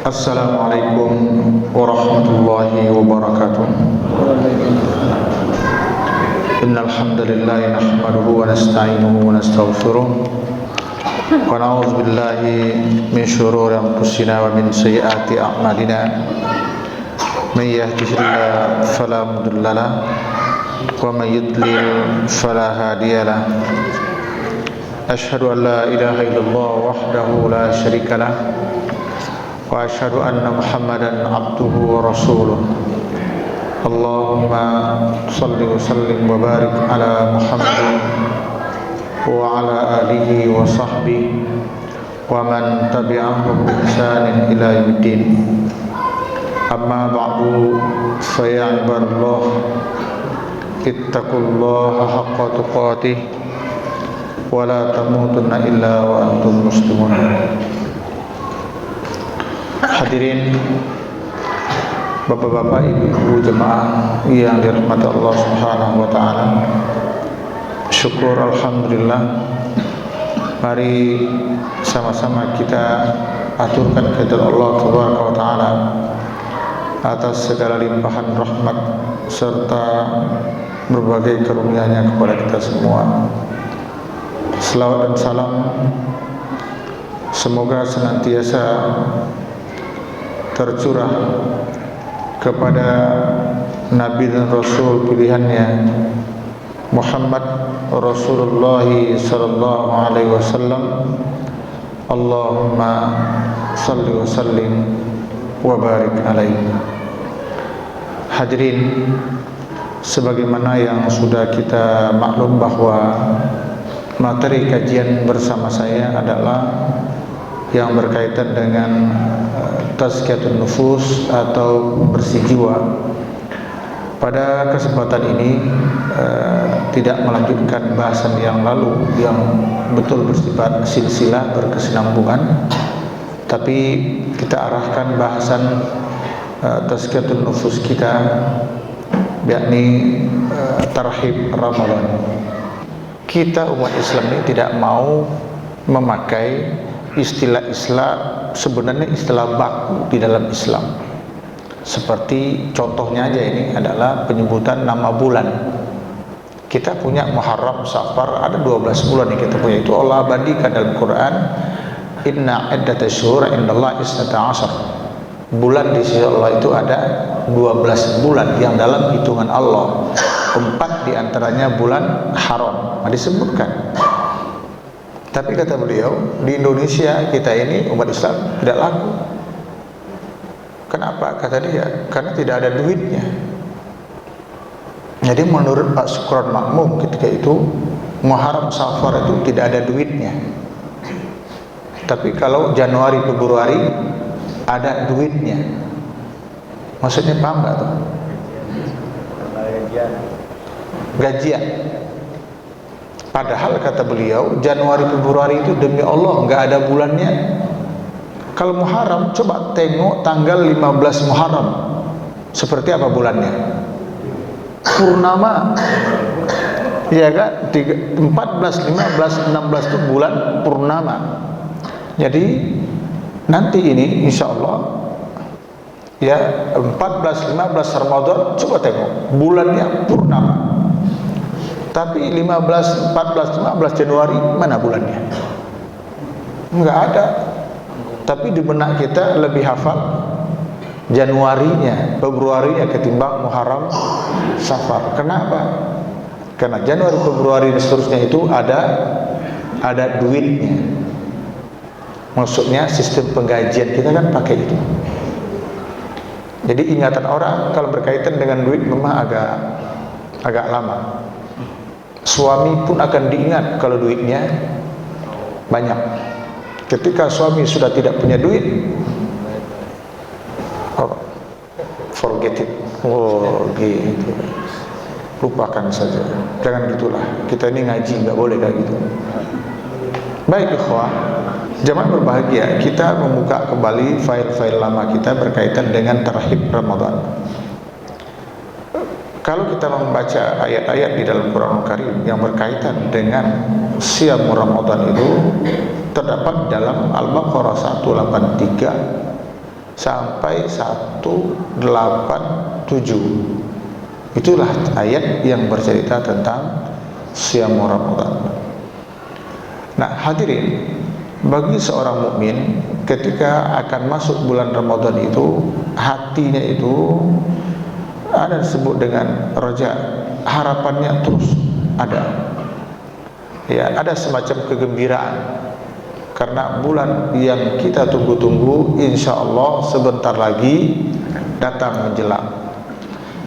Assalamualaikum warahmatullahi wabarakatuh. Innal hamdalillah nahmaduhu wa nasta'inuhu wa nastaghfiruh wa na'udzu billahi min shururi anfusina wa min sayyiati a'malina. May yahdihillahu fala mudilla lahu wa may yudlil fala hadiya lahu. Asyhadu an la ilaha illallah wahdahu la syarika lahu wa asyhadu anna Muhammadan abduhu wa rasuluh. Allahumma salli wa sallim wa barik ala Muhammadin wa ala alihi wa sahbihi wa man tabi'ahum bi ihsanin ila yaumiddin. Amma ba'du, fa ya ibadallah, ittaqullaha haqqa tuqatih wa la tamutunna illa wa antum muslimun. Hadirin bapak-bapak, ibu-ibu jemaah yang dirahmati Allah Subhanahu wa taala. Syukur alhamdulillah. Mari sama-sama kita aturkan kehadirat Allah Subhanahu wa taala atas segala limpahan rahmat serta berbagai karunia-Nya kepada kita semua. Selawat dan salam semoga senantiasa tercurah kepada Nabi dan Rasul pilihannya Muhammad Rasulullah sallallahu alaihi wasallam. Allahumma salli wa sallim wa barik alaihi. Hadirin, sebagaimana yang sudah kita maklum bahwa materi kajian bersama saya adalah yang berkaitan dengan tazkiyatun nufus atau bersih jiwa. Pada kesempatan ini tidak melanjutkan bahasan yang lalu yang betul bersifat silsilah berkesinambungan, tapi kita arahkan bahasan tazkiyatun nufus kita, yakni tarhib Ramadan. Kita umat Islam ini tidak mau memakai istilah Islam, sebenarnya istilah baku di dalam Islam. Seperti contohnya aja ini adalah penyebutan nama bulan. Kita punya Muharram, Safar, ada 12 bulan yang kita punya. Itu Allah bandingkan dalam Quran, inna iddatasyhur indallahi isnata asyar. Bulan di sisi Allah itu ada 12 bulan yang dalam hitungan Allah. 4 diantaranya bulan haram, disebutkan. Tapi kata beliau, di Indonesia kita ini umat Islam tidak laku. Kenapa? Kata dia, karena tidak ada duitnya. Jadi menurut Pak Sukron Makmum ketika itu, Muharram Safar itu tidak ada duitnya. Tapi kalau Januari Februari ada duitnya. Maksudnya paham nggak tuh? Gajian. Padahal kata beliau, Januari Februari itu demi Allah nggak ada bulannya. Kalau Muharram, coba tengok tanggal 15 Muharram, seperti apa bulannya? Purnama. Ya kan? 14, 15, 16 itu bulan purnama. Jadi nanti ini insya Allah ya 14, 15 Ramadan, coba tengok bulannya purnama. Tapi 15, 14, 15 Januari mana bulannya? Enggak ada. Tapi di benak kita lebih hafal Januarinya, Februarinya ketimbang Muharram, Safar. Kenapa? Karena Januari, Februari dan seterusnya itu ada duitnya. Maksudnya sistem penggajian kita kan pakai itu. Jadi ingatan orang kalau berkaitan dengan duit memang agak lama. Suami pun akan diingat kalau duitnya banyak. Ketika suami sudah tidak punya duit, forget it. Oh gitu, lupakan saja. Jangan gitulah. Kita ini ngaji, nggak boleh kayak gitu. Baik ikhwah, jamaah berbahagia, kita membuka kembali file-file lama kita berkaitan dengan tarhib Ramadan. Kalau kita membaca ayat-ayat di dalam Quran Karim yang berkaitan dengan siam Ramadan itu terdapat dalam Al-Baqarah 183 sampai 187. Itulah ayat yang bercerita tentang Siyam Ramadan. Nah, hadirin, bagi seorang mukmin ketika akan masuk bulan Ramadan itu, hatinya itu ada disebut dengan raja, harapannya terus ada. Ya, ada semacam kegembiraan karena bulan yang kita tunggu-tunggu insya Allah sebentar lagi datang menjelang.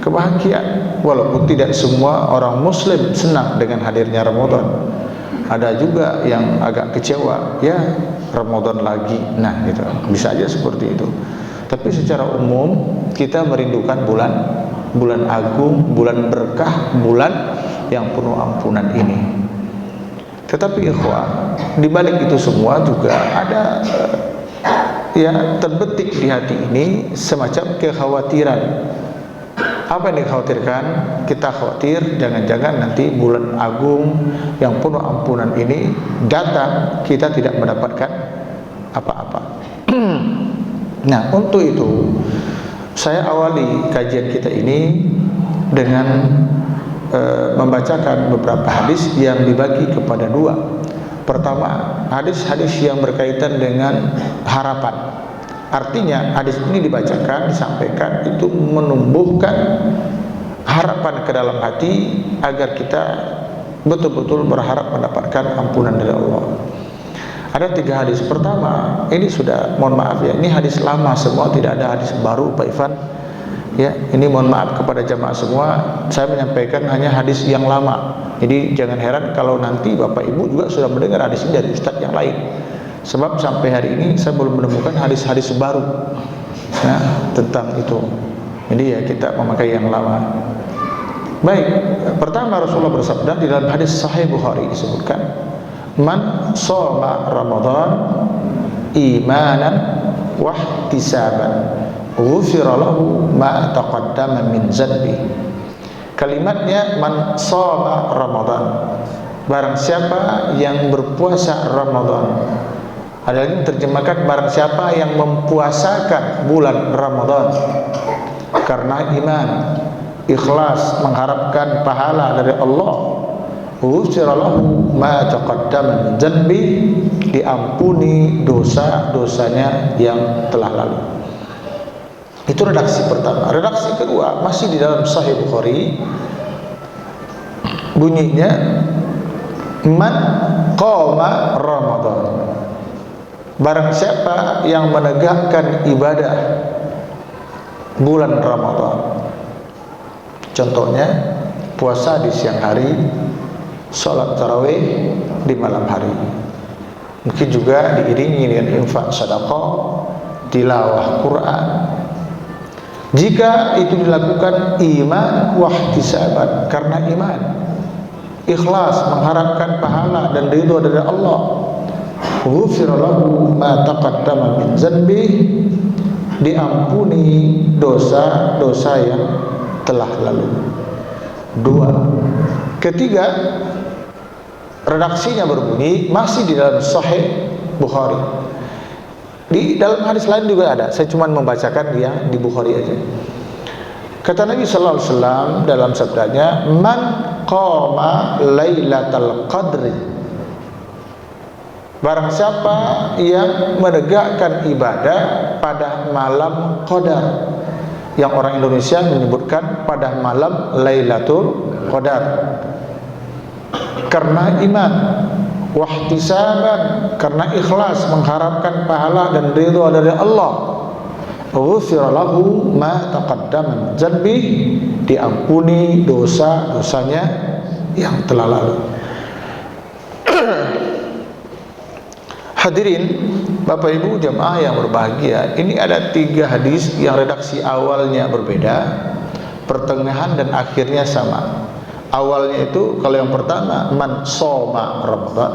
Kebahagiaan, walaupun tidak semua orang muslim senang dengan hadirnya Ramadan. Ada juga yang agak kecewa, ya Ramadan lagi. Nah, gitu. Bisa aja seperti itu. Tapi secara umum kita merindukan bulan agung, bulan berkah, bulan yang penuh ampunan ini. Tetapi ikhwah, di balik itu semua juga ada ya terbetik di hati ini semacam kekhawatiran. Apa yang dikhawatirkan? Kita khawatir jangan-jangan nanti bulan agung yang penuh ampunan ini datang, kita tidak mendapatkan apa-apa. Nah, untuk itu saya awali kajian kita ini dengan membacakan beberapa hadis yang dibagi kepada dua. Pertama, hadis-hadis yang berkaitan dengan harapan. Artinya hadis ini dibacakan, disampaikan itu menumbuhkan harapan ke dalam hati agar kita betul-betul berharap mendapatkan ampunan dari Allah. Ada 3 hadis. Pertama, ini sudah, mohon maaf ya, ini hadis lama semua, tidak ada hadis baru Pak Ivan. Ya, ini mohon maaf kepada jamaah semua, saya menyampaikan hanya hadis yang lama. Jadi jangan heran kalau nanti Bapak Ibu juga sudah mendengar hadis ini dari ustadz yang lain. Sebab sampai hari ini saya belum menemukan hadis-hadis baru tentang itu. Jadi ya kita memakai yang lama. Baik, pertama Rasulullah bersabda di dalam hadis Sahih Bukhari disebutkan, "Man shoma Ramadan imanan wa ihtisaban ghufira lahu ma taqaddama min dzanbi." Kalimatnya man shoma Ramadan, barang siapa yang berpuasa Ramadan. Ada lagi terjemahkan barang siapa yang mempuasakan bulan Ramadan karena iman, ikhlas mengharapkan pahala dari Allah, ghufira lahu ma taqaddama min dzanbi, diampuni dosa-dosanya yang telah lalu. Itu redaksi pertama. Redaksi kedua masih di dalam Sahih Bukhari, bunyinya man qama Ramadan, barang siapa yang menegakkan ibadah bulan Ramadan. Contohnya puasa di siang hari, sholat tarawih di malam hari, mungkin juga diiringi dengan infak sedekah, tilawah Quran. Jika itu dilakukan iman wahtisaban, karena iman, ikhlas mengharapkan pahala dan ridho dari Allah, ghufira lahu ma taqaddama min dzanbi, diampuni dosa-dosa yang telah lalu. 2. Ketiga, redaksinya berbunyi masih di dalam Sahih Bukhari. Di dalam hadis lain juga ada, saya cuma membacakan yang di Bukhari aja. Kata Nabi sallallahu alaihi wasallam dalam sabdanya, "Man qama lailatal qadri." Barang siapa yang menegakkan ibadah pada malam Qadar, yang orang Indonesia menyebutkan pada malam Lailatul Qadar, karena iman, wahtisaban, karena ikhlas mengharapkan pahala dan ridha dari Allah, ghufira lahu ma taqaddama min dzanbi, diampuni dosa-dosanya yang telah lalu. Hadirin Bapak Ibu jemaah yang berbahagia, ini ada 3 hadis yang redaksi awalnya berbeda, pertengahan dan akhirnya sama. Awalnya itu kalau yang pertama man shoma Ramadan,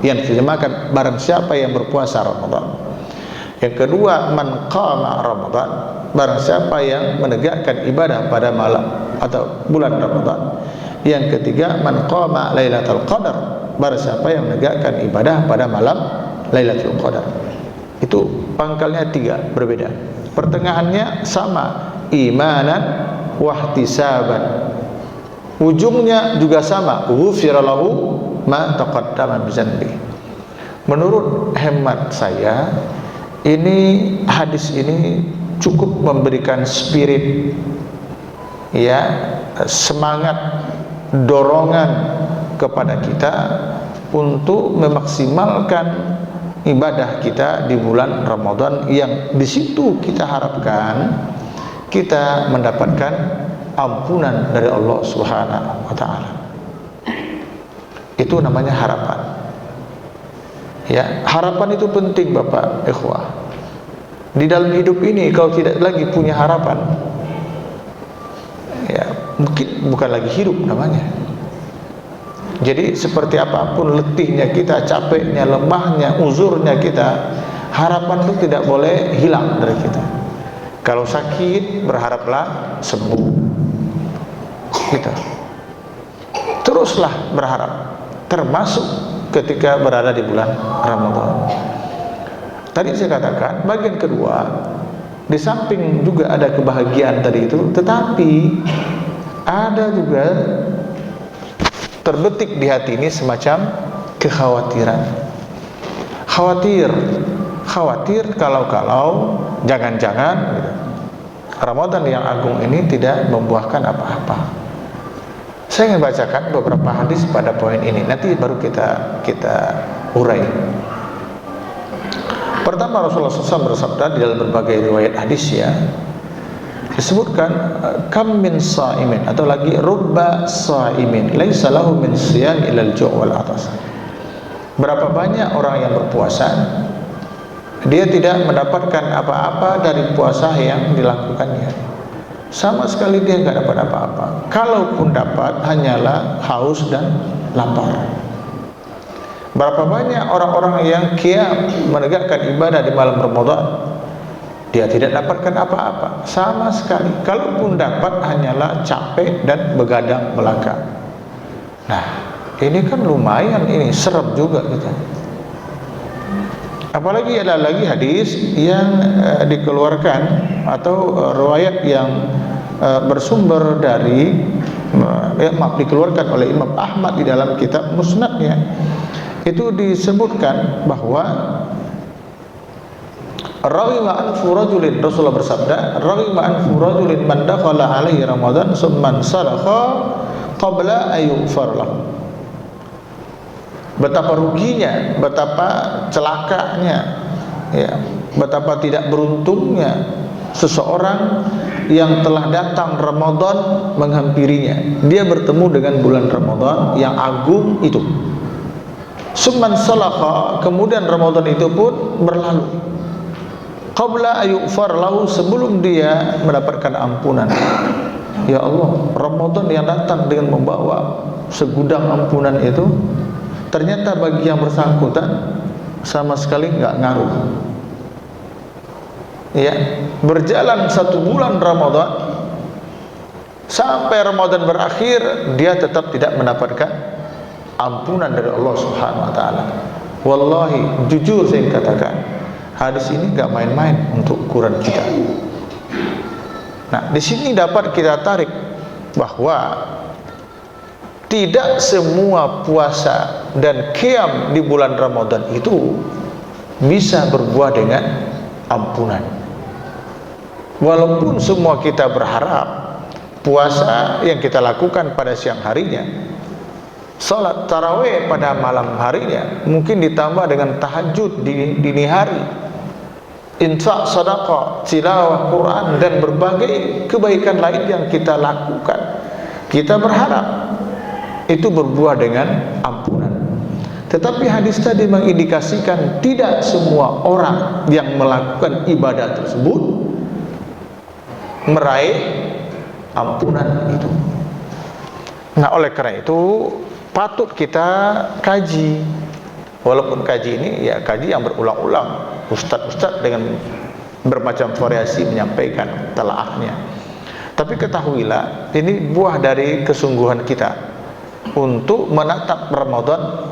yang diterjemahkan barang siapa yang berpuasa Ramadan. Yang kedua man qama Ramadan, barang siapa yang menegakkan ibadah pada malam atau bulan Ramadan. Yang ketiga man qama Lailatul Qadar, barang siapa yang menegakkan ibadah pada malam Lailatul Qadar. Itu pangkalnya 3 berbeda. pertengahannya sama, imanan wahtisaban. Ujungnya juga sama, ghufira lahu ma taqaddama min dzanbi. Menurut hemat saya, ini hadis ini cukup memberikan spirit, ya, semangat, dorongan kepada kita untuk memaksimalkan ibadah kita di bulan Ramadan, yang di situ kita harapkan kita mendapatkan ampunan dari Allah Subhanahu wa taala. Itu namanya harapan. Ya, harapan itu penting Bapak, ikhwah. Di dalam hidup ini kalau tidak lagi punya harapan, ya mungkin bukan lagi hidup namanya. Jadi seperti apapun letihnya kita, capeknya, lemahnya, uzurnya kita, harapan itu tidak boleh hilang dari kita. Kalau sakit, berharaplah sembuh. Kita teruslah berharap, termasuk ketika berada di bulan Ramadan. Tadi saya katakan bagian kedua, di samping juga ada kebahagiaan tadi itu, tetapi ada juga terbetik di hati ini semacam kekhawatiran. Khawatir kalau jangan-jangan Ramadan yang agung ini tidak membuahkan apa-apa. Saya ingin bacakan beberapa hadis pada poin ini, nanti baru kita urai. Pertama, Rasulullah SAW bersabda di dalam berbagai riwayat hadis, ya, disebutkan kam min sa'imin, atau lagi rubba sa'imin laisa lahu min siyam ilal ju' wal atas. Berapa banyak orang yang berpuasa, dia tidak mendapatkan apa-apa dari puasa yang dilakukannya. Sama sekali dia nggak dapat apa-apa. Kalaupun dapat, hanyalah haus dan lapar. Berapa banyak orang-orang yang qiyam, menegakkan ibadah di malam Ramadan, dia tidak dapatkan apa-apa sama sekali. Kalaupun dapat, hanyalah capek dan begadang belaka. Nah, ini kan lumayan, ini serem juga gitu. Apalagi ada lagi hadis yang dikeluarkan atau riwayat yang bersumber dari dikeluarkan oleh Imam Ahmad di dalam kitab Musnadnya. Itu disebutkan bahwa rawiwa anfu rajulin, Rasulullah bersabda, rawiwa anfu rajulin man dakhala alaihi Ramadan summan salakha qabla ayyufar lahu. Betapa ruginya, betapa celakanya, ya, betapa tidak beruntungnya seseorang yang telah datang Ramadan menghampirinya. Dia bertemu dengan bulan Ramadan yang agung itu. Summan salakha, kemudian Ramadan itu pun berlalu. Qabla ayyufar lahu, sebelum dia mendapatkan ampunan. Ya Allah, Ramadan yang datang dengan membawa segudang ampunan itu, ternyata bagi yang bersangkutan sama sekali nggak ngaruh. Ya, berjalan 1 bulan Ramadan, sampai Ramadan berakhir, dia tetap tidak mendapatkan ampunan dari Allah Subhanahu wa taala. Wallahi, jujur saya katakan, hadis ini nggak main-main untuk ukuran kita. Nah, di sini dapat kita tarik bahwa tidak semua puasa dan qiyam di bulan Ramadan itu bisa berbuah dengan ampunan. Walaupun semua kita berharap puasa yang kita lakukan pada siang harinya, salat tarawih pada malam harinya, mungkin ditambah dengan tahajud di dini hari, infak, sedekah, tilawah Quran, dan berbagai kebaikan lain yang kita lakukan, kita berharap itu berbuah dengan ampunan. Tetapi hadis tadi mengindikasikan tidak semua orang yang melakukan ibadah tersebut meraih ampunan itu. Nah, oleh karena itu patut kita kaji. Walaupun kaji ini ya kaji yang berulang-ulang, ustadz-ustadz dengan bermacam variasi menyampaikan telaahnya. Tapi ketahuilah, ini buah dari kesungguhan kita untuk menatap Ramadan,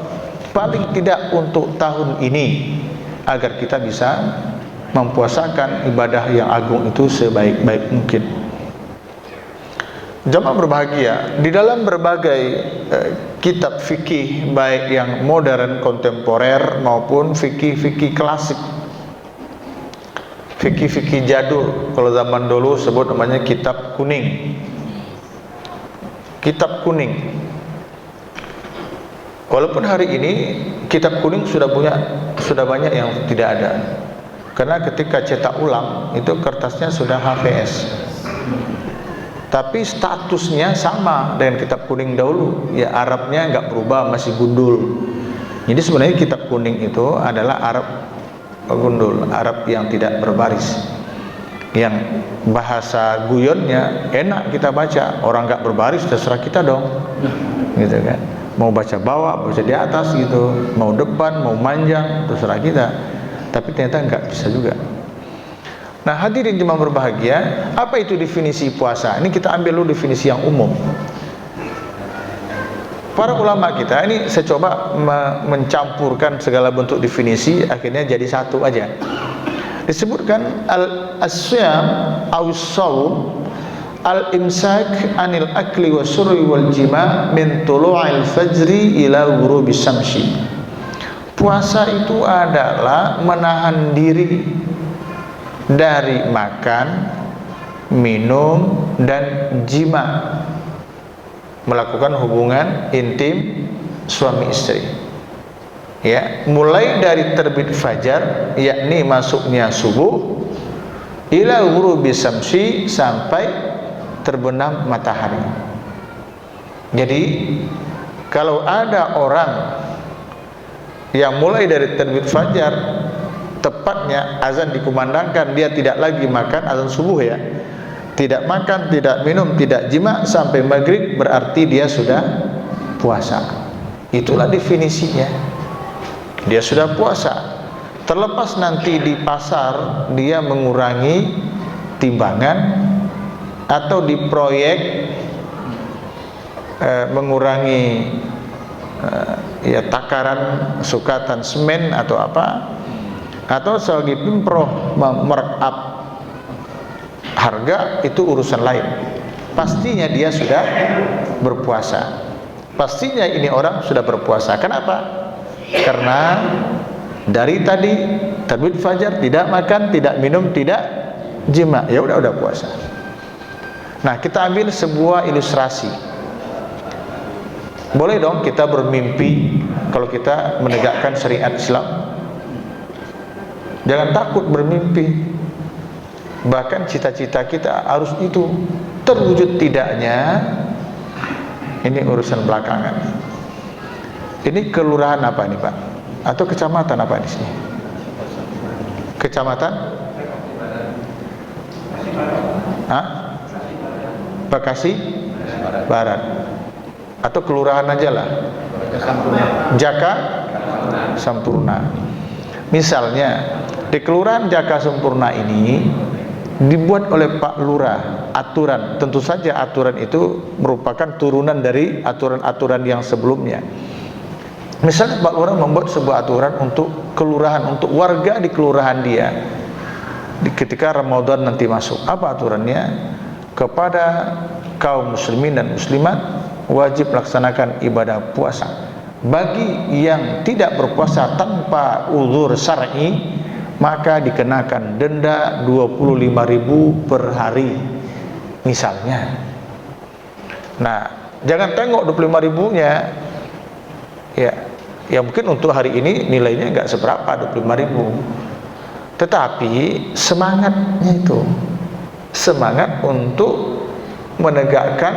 paling tidak untuk tahun ini, agar kita bisa mempuasakan ibadah yang agung itu sebaik-baik mungkin. Jamaah berbahagia, di dalam berbagai kitab fikih baik yang modern, kontemporer maupun fikih-fikih klasik, fikih-fikih jadul, kalau zaman dulu sebut namanya kitab kuning. Kitab kuning. Walaupun hari ini kitab kuning sudah banyak yang tidak ada. Karena ketika cetak ulang itu kertasnya sudah HVS. Tapi statusnya sama dengan kitab kuning dahulu. Ya, Arabnya nggak berubah, masih gundul. Jadi sebenarnya kitab kuning itu adalah Arab gundul, Arab yang tidak berbaris, yang bahasa guyonnya enak kita baca. Orang nggak berbaris terserah kita dong, gitu kan. Mau baca bawah, baca di atas gitu, mau depan, mau manjang, terserah kita. Tapi ternyata nggak bisa juga. Nah, hadirin jemaah berbahagia, apa itu definisi puasa? Ini kita ambil dulu definisi yang umum. Para ulama kita, ini saya coba mencampurkan segala bentuk definisi, akhirnya jadi satu aja. Disebutkan al-asyam aw-shaum al-imsak anil akli wa surri wal jima' min tulu'il fajri ila ghurubis syamsi. Puasa itu adalah menahan diri dari makan, minum, dan jima, melakukan hubungan intim suami istri. Ya, mulai dari terbit fajar, yakni masuknya subuh, ila ghurubis syamsi, sampai terbenam matahari. Jadi kalau ada orang yang mulai dari terbit fajar, tepatnya azan dikumandangkan, dia tidak lagi makan, azan subuh ya, tidak makan, tidak minum, tidak jima sampai maghrib, berarti dia sudah puasa. Itulah definisinya, dia sudah puasa. Terlepas nanti di pasar dia mengurangi timbangan atau di proyek mengurangi ya takaran sukatan semen atau apa, atau selagi pemprov merap harga, itu urusan lain. Pastinya dia sudah berpuasa. Pastinya ini orang sudah berpuasa. Kenapa? Karena dari tadi terbit fajar tidak makan, tidak minum, tidak jima, ya udah puasa. Nah, kita ambil sebuah ilustrasi. Boleh dong kita bermimpi kalau kita menegakkan syariat Islam. Jangan takut bermimpi. Bahkan cita-cita kita harus itu. Terwujud tidaknya, ini urusan belakangan. Ini kelurahan apa nih Pak? Atau kecamatan apa di sini? Kecamatan? Hah? Bekasi Barat. Atau kelurahan aja lah. Jaka Sampurna. Misalnya di Kelurahan Jaka Sampurna ini dibuat oleh Pak Lurah aturan. Tentu saja aturan itu merupakan turunan dari aturan-aturan yang sebelumnya. Misalnya Pak Lurah membuat sebuah aturan untuk kelurahan, untuk warga di kelurahan dia, ketika Ramadan nanti masuk. Apa aturannya? Kepada kaum muslimin dan muslimat wajib melaksanakan ibadah puasa. Bagi yang tidak berpuasa tanpa uzur syar'i, maka dikenakan denda 25.000 per hari misalnya. Nah, jangan tengok 25.000-nya ya mungkin untuk hari ini nilainya enggak seberapa 25.000, tetapi semangatnya itu semangat untuk menegakkan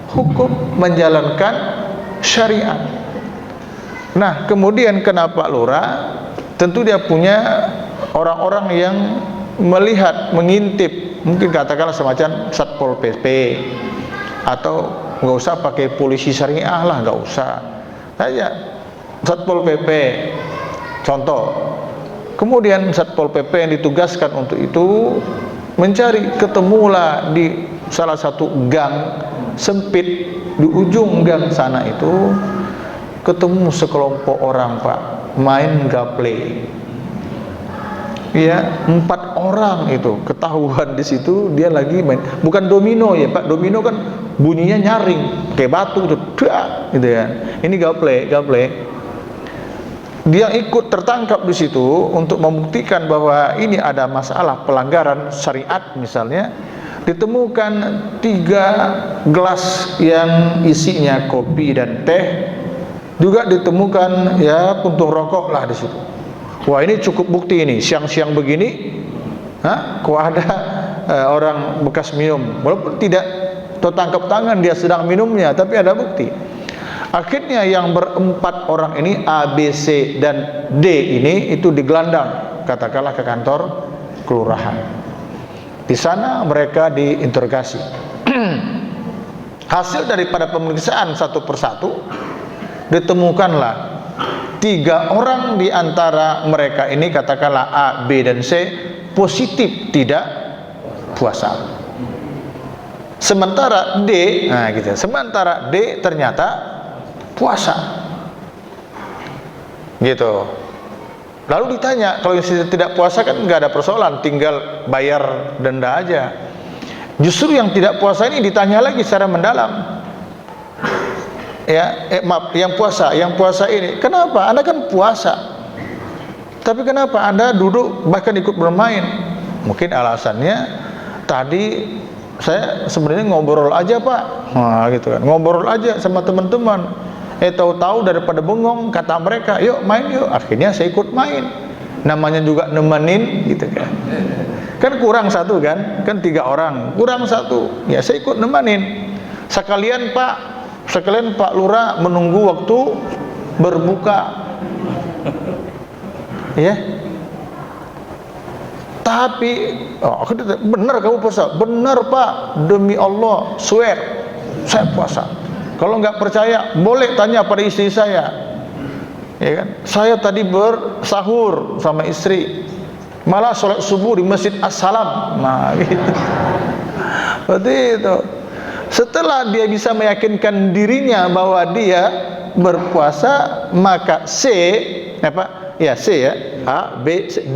hukum, menjalankan syariat. Nah, kemudian kenapa Lurah? Tentu dia punya orang-orang yang melihat, mengintip, mungkin katakanlah semacam Satpol PP, atau nggak usah pakai polisi syariah lah, nggak usah aja Satpol PP contoh. Kemudian Satpol PP yang ditugaskan untuk itu mencari, ketemulah di salah satu gang sempit di ujung gang sana itu, ketemu sekelompok orang Pak main gaple. ya 4 orang itu ketahuan di situ dia lagi main, bukan domino ya Pak, domino kan bunyinya nyaring kayak batu tuh, gitu ya. Ini gaple. Dia ikut tertangkap di situ untuk membuktikan bahwa ini ada masalah pelanggaran syariat misalnya. Ditemukan 3 gelas yang isinya kopi dan teh, juga ditemukan ya puntung rokok lah di situ. Wah, ini cukup bukti ini, siang-siang begini, kok ada orang bekas minum, walaupun tidak tertangkap tangan dia sedang minumnya, tapi ada bukti. Akhirnya yang ber-4 orang ini A, B, C dan D ini itu digelandang, katakanlah ke kantor kelurahan. Di sana mereka diinterogasi. Hasil daripada pemeriksaan satu persatu, ditemukanlah 3 orang di antara mereka ini, katakanlah A, B dan C, positif tidak puasa. Sementara D, sementara D ternyata puasa. Gitu. Lalu ditanya, kalau tidak puasa kan nggak ada persoalan, tinggal bayar denda aja. Justru yang tidak puasa ini ditanya lagi secara mendalam. Maaf, yang puasa ini, kenapa? Anda kan puasa, tapi kenapa Anda duduk bahkan ikut bermain? Mungkin alasannya tadi saya sebenarnya ngobrol aja Pak, gitu kan, ngobrol aja sama teman-teman. Tahu-tahu daripada bengong, kata mereka, yuk main yuk. Akhirnya saya ikut main. Namanya juga nemenin, gitu kan. Kan kurang satu kan 3 orang, kurang satu. Ya saya ikut nemenin. Sekalian Pak Lurah menunggu waktu berbuka. Ya. Tapi benar kamu puasa? Benar Pak, demi Allah, swear saya puasa. Kalau nggak percaya, boleh tanya pada istri saya. Ya kan? Saya tadi bersahur sama istri, malah sholat subuh di Masjid As-Salam. Nah, gitu. Seperti itu. Setelah dia bisa meyakinkan dirinya bahwa dia berpuasa, maka C A, B, C,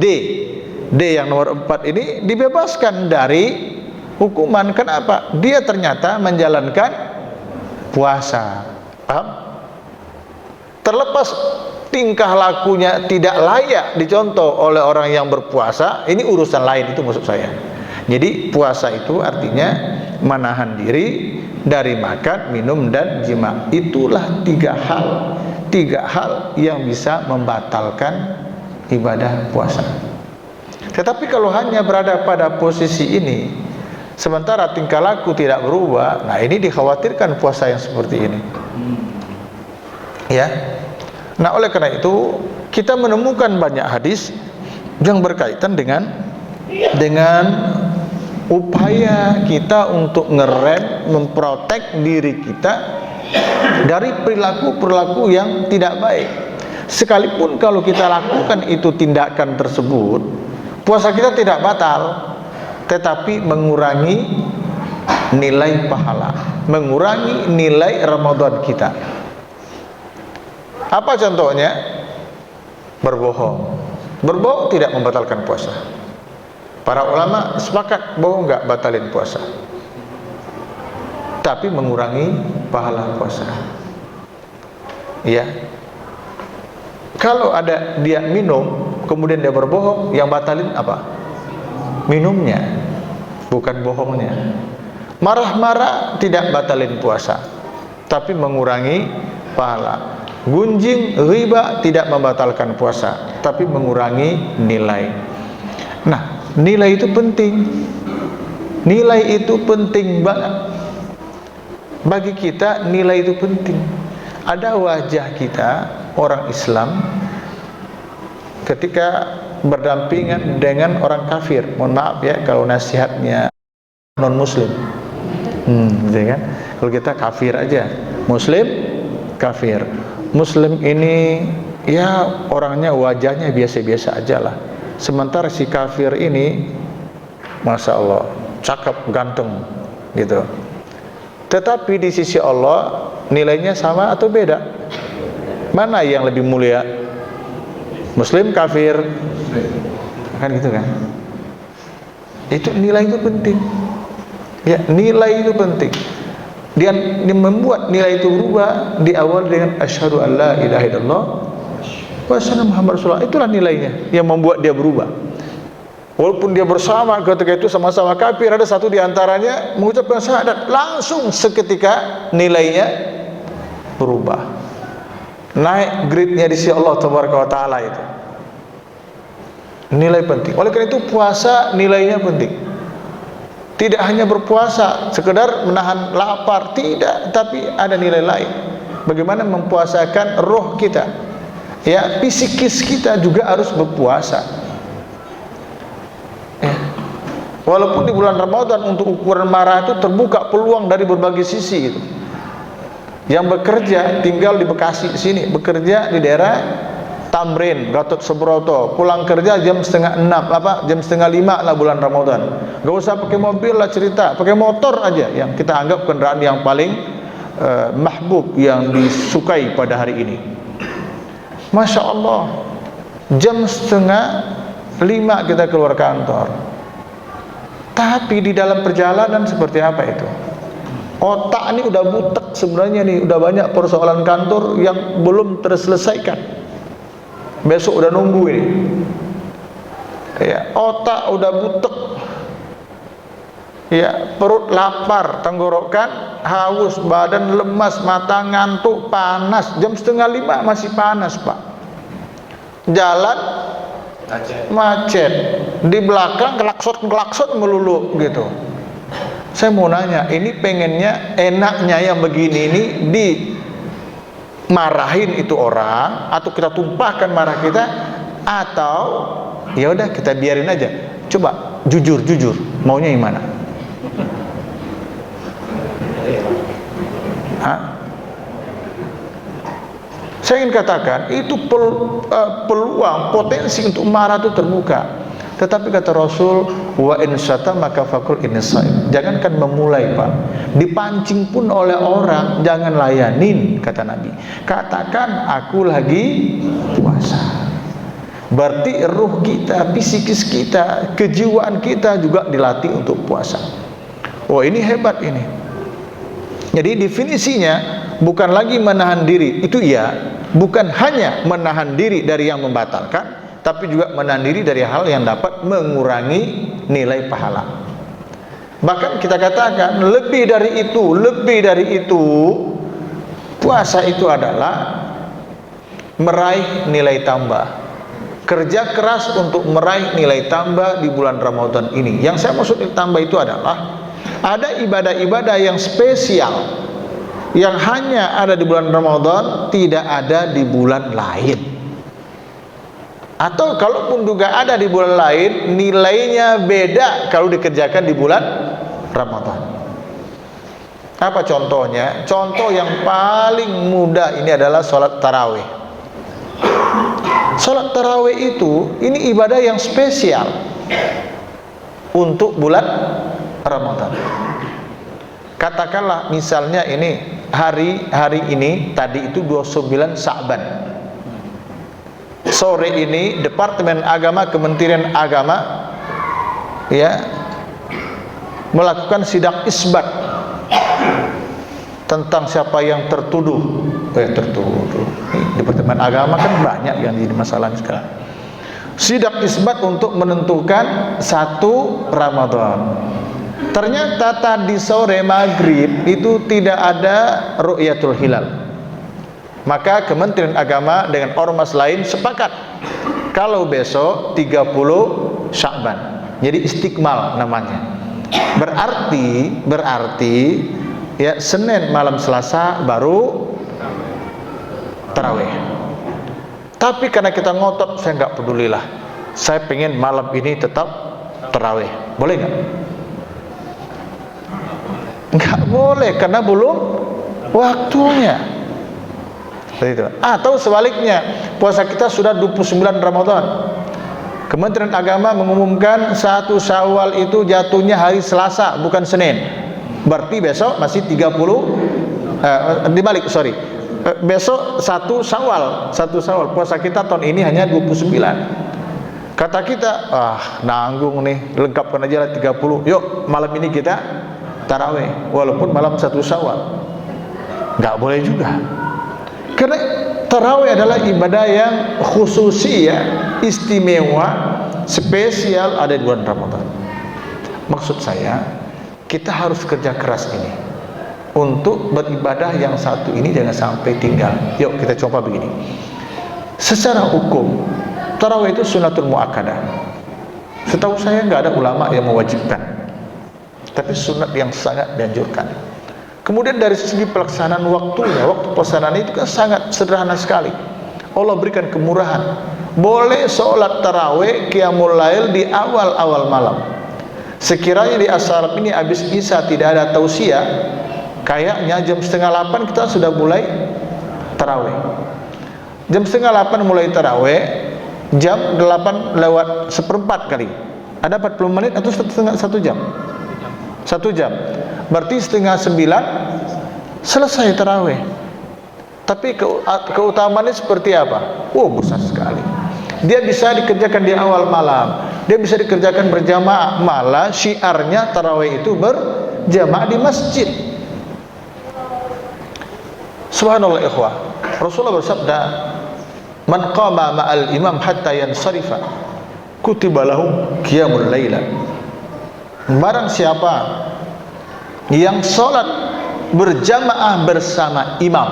D yang nomor 4 ini dibebaskan dari hukuman. Kenapa? Dia ternyata menjalankan puasa. Paham? Terlepas tingkah lakunya tidak layak dicontoh oleh orang yang berpuasa, ini urusan lain, itu maksud saya. Jadi puasa itu artinya menahan diri dari makan, minum dan jima. Itulah 3 hal yang bisa membatalkan ibadah puasa. Tetapi kalau hanya berada pada posisi ini, sementara tingkah laku tidak berubah, nah ini dikhawatirkan puasa yang seperti ini. Ya. Nah, oleh karena itu kita menemukan banyak hadis yang berkaitan dengan upaya kita untuk ngerem, memprotek diri kita dari perilaku-perilaku yang tidak baik. Sekalipun kalau kita lakukan itu tindakan tersebut, puasa kita tidak batal, tetapi mengurangi nilai pahala, mengurangi nilai Ramadan kita. Apa contohnya? Berbohong. Berbohong tidak membatalkan puasa. Para ulama sepakat bohong nggak batalin puasa, tapi mengurangi pahala puasa. Ya. Kalau ada dia minum kemudian dia berbohong, yang batalin apa? Minumnya, bukan bohongnya. Marah-marah tidak batalin puasa, tapi mengurangi pahala. Gunjing, riba tidak membatalkan puasa, tapi mengurangi nilai. Nah, nilai itu penting. Nilai itu penting banget. Bagi kita nilai itu penting. Ada wajah kita orang Islam ketika berdampingan dengan orang kafir. Mohon maaf ya kalau nasihatnya non muslim. Gitu kan? Kalau kita kafir aja, muslim kafir. Muslim ini ya orangnya wajahnya biasa-biasa aja lah. Sementara si kafir ini Masya Allah cakep, ganteng gitu. Tetapi di sisi Allah nilainya sama atau beda? Mana yang lebih mulia? Muslim kafir? kan gitu kan. Itu nilai itu penting. Ya, nilai itu penting. Dia membuat nilai itu berubah di awal dengan asyhadu an la ilaha illallah wa asyhadu Muhammad Rasulullah. Itulah nilainya yang membuat dia berubah. Walaupun dia bersama ketika itu sama-sama kafir, ada satu di antaranya mengucapkan syahadat, langsung seketika nilainya berubah. Naik grade-nya di sisi Allah Tabaraka wa Ta'ala itu. Nilai penting. Oleh karena itu puasa nilainya penting. Tidak hanya berpuasa sekedar menahan lapar, tidak, tapi ada nilai lain. Bagaimana mempuasakan roh kita, ya, psikis kita juga harus berpuasa, ya. Walaupun di bulan Ramadan untuk ukuran marah itu terbuka peluang dari berbagai sisi gitu. Yang bekerja tinggal di Bekasi sini, bekerja di daerah Tamrin, Gatot Subroto, pulang kerja jam 4:30, jam 4:30 lah bulan Ramadan. Gak usah pakai mobil lah cerita, pakai motor aja yang kita anggap kendaraan yang paling mahbub, yang disukai pada hari ini. Masya Allah, jam 4:30 kita keluar kantor. Tapi di dalam perjalanan seperti apa itu? Otak ini udah butek sebenarnya nih, udah banyak persoalan kantor yang belum terselesaikan. Besok udah nunggu ini, ya, otak udah butek, ya, perut lapar, tenggorokan haus, badan lemas, mata ngantuk, panas. Jam 4:30 masih panas, Pak. Jalan macet, di belakang klakson melulu gitu. Saya mau nanya, ini pengennya enaknya yang begini ini di marahin itu orang, atau kita tumpahkan marah kita, atau ya udah kita biarin aja. Coba jujur maunya yang mana? Saya ingin katakan itu peluang, potensi untuk marah itu terbuka. Tetapi kata Rasul, wa in maka fakul inni shaim. Jangankan memulai, Pak, dipancing pun oleh orang jangan layanin, kata Nabi. Katakan aku lagi puasa. Berarti ruh kita, psikis kita, kejiwaan kita juga dilatih untuk puasa. Oh, ini hebat ini. Jadi definisinya bukan lagi menahan diri, itu iya, bukan hanya menahan diri dari yang membatalkan, tapi juga menahan diri dari hal yang dapat mengurangi nilai pahala. Bahkan kita katakan lebih dari itu, puasa itu adalah meraih nilai tambah. Kerja keras untuk meraih nilai tambah di bulan Ramadan ini. Yang saya maksud tambah itu adalah ada ibadah-ibadah yang spesial yang hanya ada di bulan Ramadan, tidak ada di bulan lain. Atau kalaupun juga ada di bulan lain, nilainya beda kalau dikerjakan di bulan Ramadan. Apa contohnya? Contoh yang paling mudah ini adalah sholat tarawih. Sholat tarawih itu, ini ibadah yang spesial untuk bulan Ramadan. Katakanlah misalnya ini hari ini tadi itu 29 Sa'ban. Sore ini Departemen Agama Kementerian Agama, ya, melakukan sidang isbat tentang siapa yang tertuduh. Departemen Agama kan banyak yang jadi masalah sekarang. Sidang isbat untuk menentukan 1 Ramadan. Ternyata tadi sore maghrib itu tidak ada ru'yatul hilal. Maka Kementerian Agama dengan ormas lain sepakat kalau besok 30 Sya'ban. Jadi istikmal namanya. Berarti ya Senin malam Selasa baru tarawih. Tapi karena kita ngotot, saya nggak pedulilah. Saya pengen malam ini tetap tarawih. Boleh nggak? Nggak boleh karena belum waktunya. Atau sebaliknya, puasa kita sudah 29 Ramadan, Kementerian Agama mengumumkan 1 Syawal itu jatuhnya hari Selasa bukan Senin. Berarti besok masih 30 dibalik, besok 1 Syawal puasa kita tahun ini hanya 29. Kata kita, nanggung nih, lengkapkan aja lah 30. Yuk, malam ini kita tarawih, walaupun malam 1 Syawal. Nggak boleh juga. Karena tarawih adalah ibadah yang khususi, ya, istimewa, spesial, ada di bulan Ramadan. Maksud saya, kita harus kerja keras ini untuk beribadah yang satu ini jangan sampai tinggal. Yuk kita coba begini. Secara hukum, tarawih itu sunnatul muakkadah. Setahu saya nggak ada ulama yang mewajibkan, tapi sunat yang sangat dianjurkan. Kemudian dari segi pelaksanaan waktunya, waktu pelaksanaan itu kan sangat sederhana sekali. Allah berikan kemurahan. Boleh sholat tarawih qiyamul lail di awal-awal malam. Sekiranya di asar ini habis isya tidak ada tausiah, kayaknya jam 7:30 kita sudah mulai tarawih. Jam 7:30 mulai tarawih, jam 8 lewat 1/4 kali. Ada 40 menit atau 1 jam? 1 jam. Berarti 8:30 selesai tarawih. Tapi keutamaannya seperti apa? Besar sekali. Dia bisa dikerjakan di awal malam, dia bisa dikerjakan berjamaah. Malah syiarnya tarawih itu berjamaah di masjid. Subhanallah ikhwah. Rasulullah bersabda, "Man qama ma'al imam hatta yansarifa, kutiba lahu qiyamul laila." Barang siapa yang sholat berjamaah bersama imam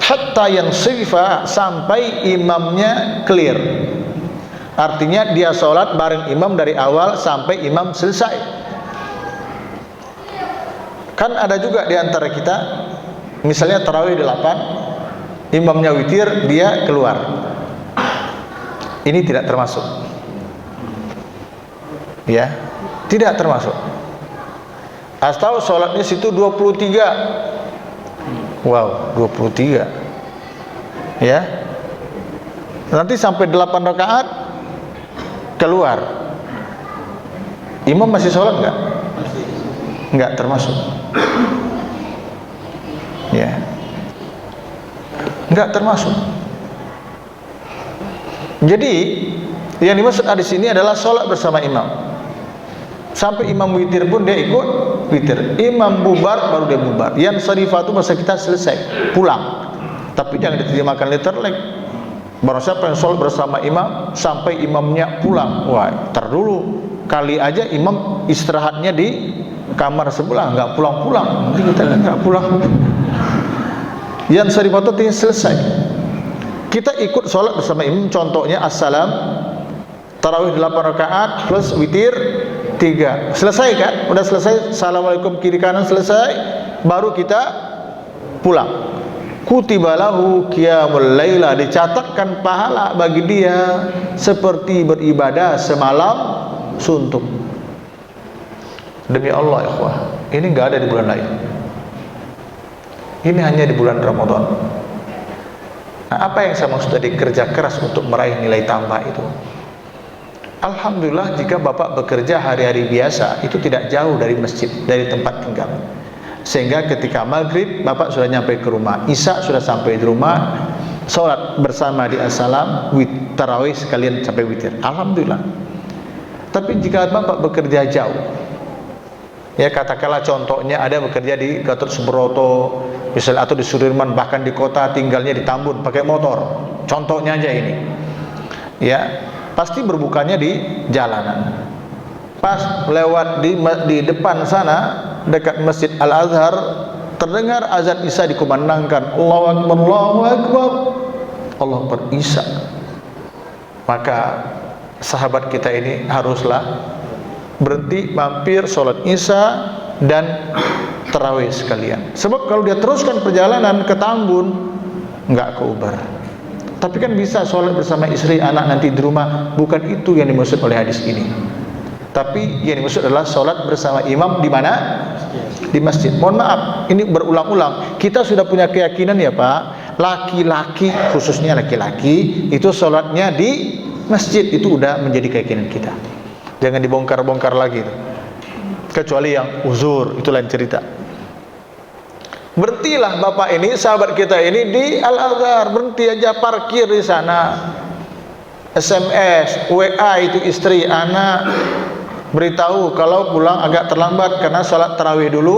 hatta yansarifa, sampai imamnya clear, artinya dia sholat bareng imam dari awal sampai imam selesai. Kan ada juga di antara kita, misalnya tarawih 8, imamnya witir, dia keluar. Ini tidak termasuk, ya, tidak termasuk. Atau sholatnya situ 23, wow, 23, ya, nanti sampai 8 rakaat keluar, imam masih sholat nggak? Nggak termasuk, ya, nggak termasuk. Jadi yang dimaksud di sini adalah sholat bersama imam. Sampai imam witir pun dia ikut witir. Imam bubar baru dia bubar. Yang syarifah itu masa kita selesai, pulang. Tapi jangan diterjemahkan literally. Barang siapa yang sholat bersama imam sampai imamnya pulang, wah, tar dulu, kali aja imam istirahatnya di kamar sebelah, nggak pulang-pulang. Nanti kita nggak pulang. Yang syarifah itu selesai. Kita ikut sholat bersama imam. Contohnya assalam, tarawih 8 rakaat plus witir 3. Selesai kan? Udah selesai, assalamualaikum kiri kanan selesai, baru kita pulang. Kutiba lahu qiyamul laila, dicatatkan pahala bagi dia seperti beribadah semalam suntuk. Demi Allah ikhwah, ini enggak ada di bulan lain. Ini hanya di bulan Ramadan. Nah, apa yang saya maksud tadi, kerja keras untuk meraih nilai tambah itu. Alhamdulillah jika Bapak bekerja hari-hari biasa, itu tidak jauh dari masjid, dari tempat tinggal. Sehingga ketika maghrib Bapak sudah nyampe ke rumah, isya sudah sampai di rumah, sholat bersama di assalam, tarawih sekalian sampai witir. Alhamdulillah. Tapi jika Bapak bekerja jauh, ya katakanlah contohnya ada bekerja di Gatot Subroto misalnya, atau di Sudirman, bahkan di kota, tinggalnya di Tambun pakai motor, contohnya aja ini, ya, pasti berbukanya di jalanan. Pas lewat di depan sana dekat Masjid Al-Azhar, terdengar azan isya dikumandangkan, Allahu Akbar, Allahu Akbar, Allah berisya. Maka sahabat kita ini haruslah berhenti, mampir sholat isya dan tarawih sekalian. Sebab kalau dia teruskan perjalanan ke Tambun, nggak ke Ubar. Tapi kan bisa sholat bersama istri, anak nanti di rumah. Bukan itu yang dimaksud oleh hadis ini. Tapi yang dimaksud adalah sholat bersama imam di mana? Di masjid. Mohon maaf, ini berulang-ulang. Kita sudah punya keyakinan ya Pak, laki-laki, khususnya laki-laki, itu sholatnya di masjid. Itu udah menjadi keyakinan kita. Jangan dibongkar-bongkar lagi itu. Kecuali yang uzur, itu lain cerita. Berhentilah Bapak ini, sahabat kita ini di Al-Azhar, berhenti aja, parkir di sana. SMS, WA itu istri, anak beritahu kalau pulang agak terlambat karena sholat tarawih dulu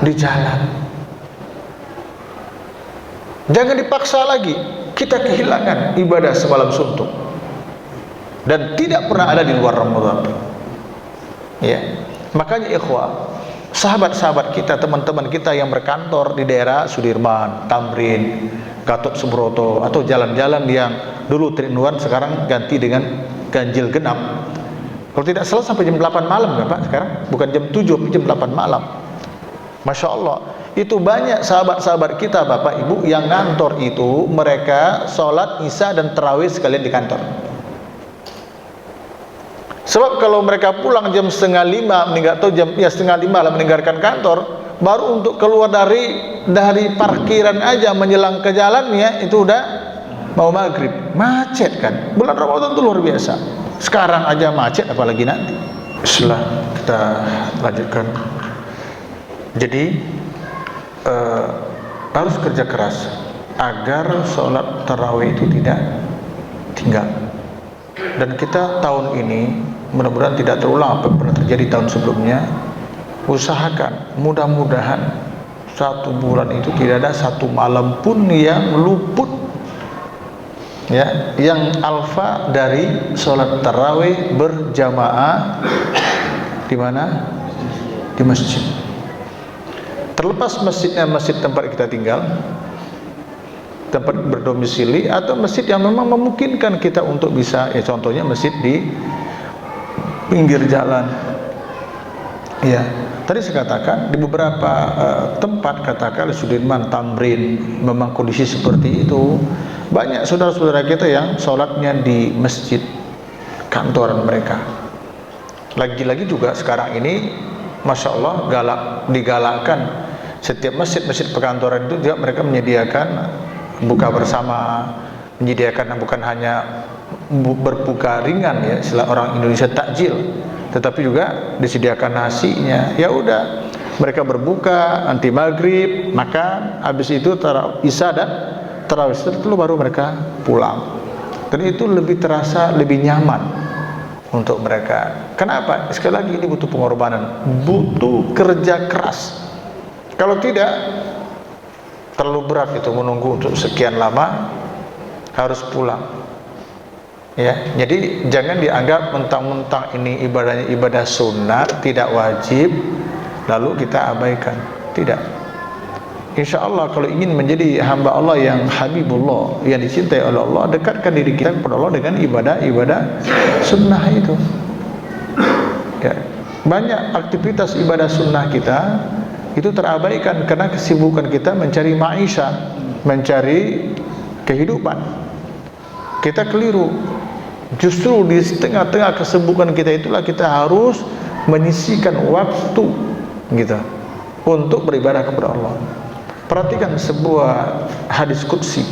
di jalan. Jangan dipaksa lagi, kita kehilangan ibadah semalam suntuk dan tidak pernah ada di luar Ramadan. Ya, makanya ikhwah, sahabat-sahabat kita, teman-teman kita yang berkantor di daerah Sudirman, Tamrin, Gatot Subroto, atau jalan-jalan yang dulu 3 in 1 sekarang ganti dengan ganjil genap. Kalau tidak salah sampai jam 8 malam kan Pak sekarang? Bukan jam 7, tapi jam 8 malam. Masya Allah, itu banyak sahabat-sahabat kita Bapak Ibu yang ngantor itu, mereka sholat isya dan tarawih sekalian di kantor. Sebab kalau mereka pulang jam 4:30 atau jam 4:30 lah meninggalkan kantor, baru untuk keluar dari parkiran aja menjelang ke jalannya itu udah mau maghrib. Macet kan? Bulan Ramadan itu luar biasa. Sekarang aja macet, apalagi nanti. Setelah kita lanjutkan. Jadi harus kerja keras agar sholat tarawih itu tidak tinggal. Dan kita tahun ini mudah-mudahan tidak terulang apa yang pernah terjadi tahun sebelumnya. Usahakan, mudah-mudahan 1 bulan itu tidak ada 1 malam pun yang luput, ya, yang alfa dari sholat tarawih berjamaah. Di mana? Di masjid. Terlepas masjidnya masjid tempat kita tinggal, tempat berdomisili, atau masjid yang memang memungkinkan kita untuk bisa, ya contohnya masjid di pinggir jalan. Ya, tadi saya katakan di beberapa tempat, katakan Sudirman, Tamrin, memang kondisi seperti itu. Banyak saudara-saudara kita yang sholatnya di masjid kantoran mereka. Lagi-lagi juga sekarang ini, Masya Allah, digalakkan setiap masjid-masjid perkantoran itu juga mereka menyediakan buka bersama, menyediakan bukan hanya berbuka ringan ya, istilah orang Indonesia takjil, tetapi juga disediakan nasinya. Ya udah, mereka berbuka nanti maghrib, makan, habis itu isya dan tarawih, setelah itu baru mereka pulang. Dan itu lebih terasa, lebih nyaman untuk mereka. Kenapa? Sekali lagi ini butuh pengorbanan, butuh kerja keras. Kalau tidak, terlalu berat itu menunggu untuk sekian lama, harus pulang. Ya, jadi jangan dianggap mentang-mentang ini ibadahnya ibadah sunat, tidak wajib, lalu kita abaikan. Tidak. Insya Allah kalau ingin menjadi hamba Allah yang habibullah, yang dicintai oleh Allah, dekatkan diri kita kepada Allah dengan ibadah-ibadah sunnah itu. Ya, banyak aktivitas ibadah sunnah kita itu terabaikan karena kesibukan kita mencari maisha, mencari kehidupan. Kita keliru. Justru di tengah-tengah kesibukan kita itulah kita harus menyisihkan waktu gitu untuk beribadah kepada Allah. Perhatikan sebuah hadis qudsi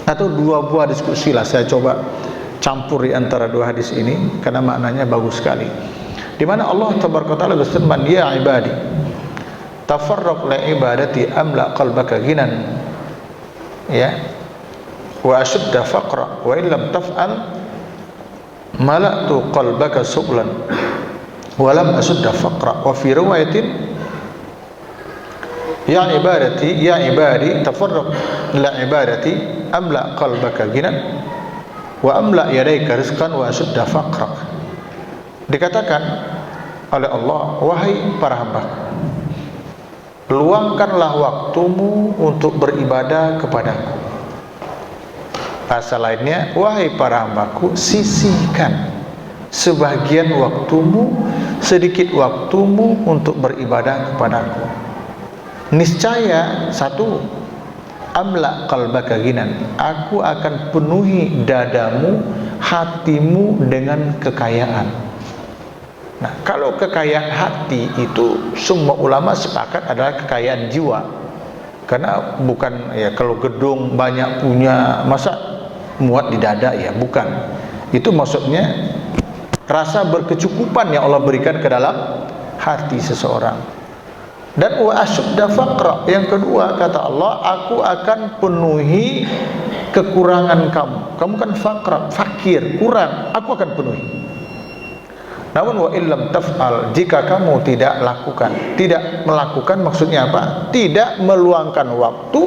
atau 2 buah hadis qudsi lah, saya coba campur di antara 2 hadis ini karena maknanya bagus sekali. Di mana Allah tabaraka taala berfirman, ya ibadi tafarraq li ibadati amla qalbaka ghinan, ya, wa ashudda faqra wa illam taf'al mala'tu qalbaka su'lan wa lam ashudda faqra. Wa fi riwayatin ya ibadi tafarraq li ibadati amla qalbaka ghinan wa amla yadayka rizqan wa ashudda faqra. Dikatakan oleh Allah, wahai para hamba, luangkanlah waktumu untuk beribadah kepadaku. Bahasa lainnya, wahai para hambaku, sisihkan sebagian waktumu, sedikit waktumu untuk beribadah kepadaku. Niscaya, 1, amla qalbaka ghinan, aku akan penuhi dadamu, hatimu dengan kekayaan. Nah, kalau kekayaan hati itu semua ulama sepakat adalah kekayaan jiwa. Karena bukan ya kalau gedung banyak punya masa muat di dada, ya bukan. Itu maksudnya rasa berkecukupan yang Allah berikan ke dalam hati seseorang. Dan wa asyudda faqra, yang kedua kata Allah, aku akan penuhi kekurangan kamu kan fakir, kurang, aku akan penuhi. Namun wa illam taf'al, jika kamu tidak melakukan maksudnya apa? Tidak meluangkan waktu,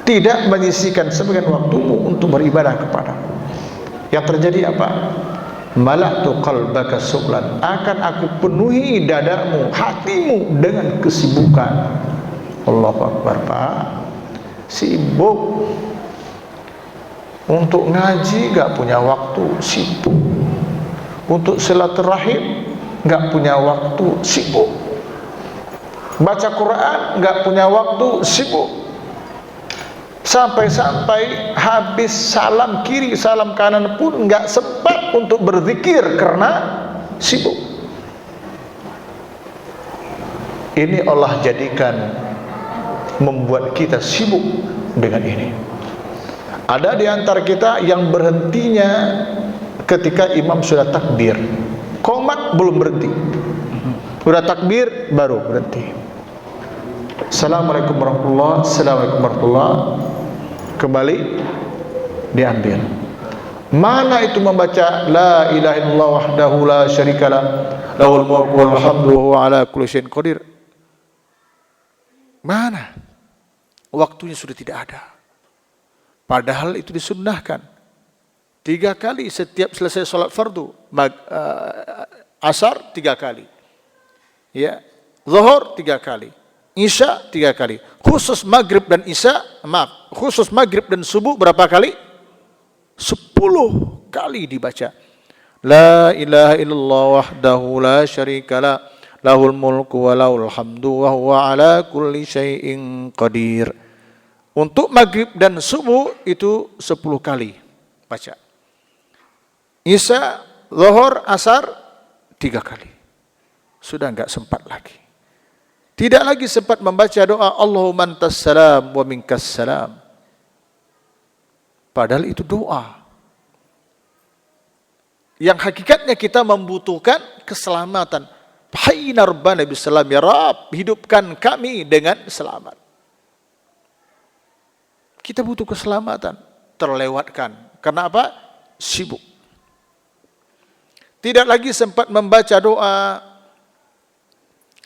tidak menyisihkan sebagian waktumu untuk beribadah kepadaku. Yang terjadi apa? Mala'tu qalbaka su'lan, akan aku penuhi dadamu, hatimu dengan kesibukan. Allahu Akbar, Pak. Sibuk untuk ngaji, gak punya waktu, sibuk. Untuk silaturahim gak punya waktu, sibuk. Baca Quran gak punya waktu, sibuk. Sampai-sampai habis salam kiri, salam kanan pun nggak sempat untuk berzikir karena sibuk. Ini Allah jadikan membuat kita sibuk dengan ini. Ada di antara kita yang berhentinya ketika imam sudah takbir, qomat belum berhenti, sudah takbir baru berhenti. Assalamualaikum warahmatullahi wabarakatuh. Assalamualaikum warahmatullahi wabarakatuh. Kembali diambil. Mana itu membaca la ilaha illallah wahdahu la syarikalah lahul mulku wal hamdu wa huwa ala kulli syai'in qadir? Mana? Waktunya sudah tidak ada. Padahal itu disunnahkan 3 kali setiap selesai sholat fardu. Asar 3 kali, ya, zuhur 3 kali, Isya 3 kali. Khusus maghrib dan isya, khusus maghrib dan subuh berapa kali? 10 kali dibaca. La ilaha illallah wahdahu la syarikalah lahul mulku wa lahul hamdu wa huwa ala kulli syai'in qadir. Untuk maghrib dan subuh itu 10 kali baca. Isya, zuhur, asar 3 kali. Sudah enggak sempat lagi. Tidak lagi sempat membaca doa Allahumma antas salam wa minkas salam. Padahal itu doa yang hakikatnya kita membutuhkan keselamatan. Hayyina rabbana bisalam, ya Rabb, hidupkan kami dengan selamat. Kita butuh keselamatan, terlewatkan. Karena apa? Sibuk. Tidak lagi sempat membaca doa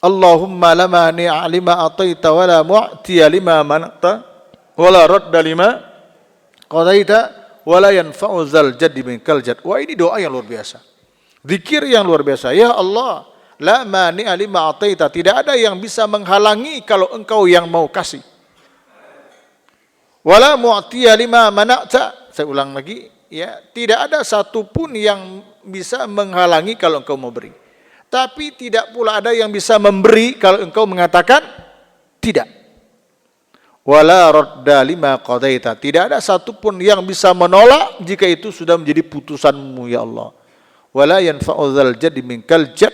Allahumma lama ni'a lima ataita wa la mu'tiya lima mana'ta wa la radda lima qadaita wa la yanfa'u zal jaddi minkal jadd. Wah, ini doa yang luar biasa. Zikir yang luar biasa. Ya Allah, la mani'a lima ataita, tidak ada yang bisa menghalangi kalau engkau yang mau kasih. Wa la mu'tiya lima mana'ta. Saya ulang lagi, ya, tidak ada satupun yang bisa menghalangi kalau engkau mau beri. Tapi tidak pula ada yang bisa memberi kalau engkau mengatakan tidak. Wala radda lima qadaita, tidak ada satupun yang bisa menolak jika itu sudah menjadi putusanmu ya Allah. Wala yanfa'u dzal jaddi minkal jadd,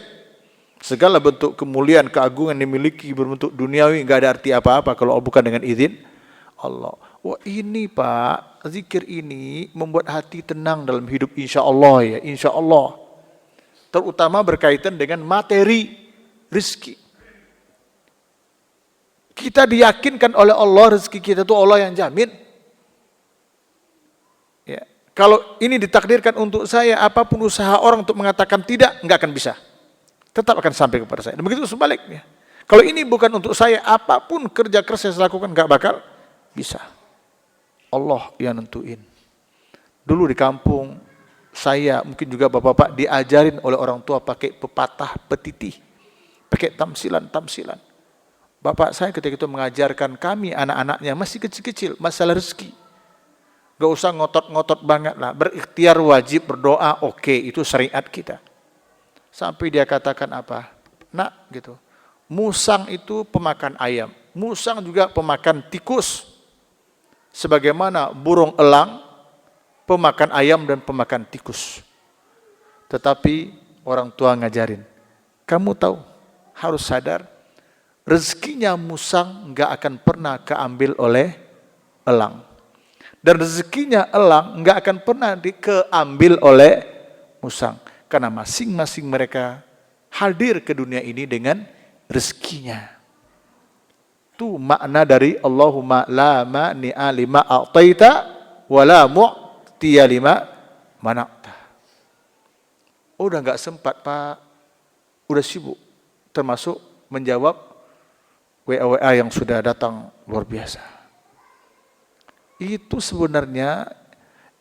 segala bentuk kemuliaan keagungan yang dimiliki berbentuk duniawi enggak ada arti apa-apa kalau bukan dengan izin Allah. Wah, ini Pak, zikir ini membuat hati tenang dalam hidup insyaallah ya, insyaallah. Terutama berkaitan dengan materi rezeki. Kita diyakinkan oleh Allah rezeki kita itu Allah yang jamin. Ya. Kalau ini ditakdirkan untuk saya, apapun usaha orang untuk mengatakan tidak, enggak akan bisa. Tetap akan sampai kepada saya. Dan begitu sebaliknya. Kalau ini bukan untuk saya, apapun kerja keras yang saya lakukan enggak bakal bisa. Allah yang nentuin. Dulu di kampung saya, mungkin juga bapak-bapak diajarin oleh orang tua pakai pepatah petitih, pakai tamsilan. Bapak saya ketika itu mengajarkan kami anak-anaknya masih kecil-kecil masalah rezeki. Gak usah ngotot-ngotot banget lah, berikhtiar wajib berdoa, oke, itu syariat kita. Sampai dia katakan apa? Nak, gitu. Musang itu pemakan ayam, musang juga pemakan tikus. Sebagaimana burung elang pemakan ayam dan pemakan tikus. Tetapi orang tua ngajarin, kamu tahu, harus sadar, rezekinya musang nggak akan pernah keambil oleh elang. Dan rezekinya elang nggak akan pernah dikeambil oleh musang. Karena masing-masing mereka hadir ke dunia ini dengan rezekinya. Itu makna dari Allahumma la mani'a lima a'taita wala mu'tiya lima mana'ta. Udah nggak sempat Pak, udah sibuk, termasuk menjawab WA yang sudah datang luar biasa. Itu sebenarnya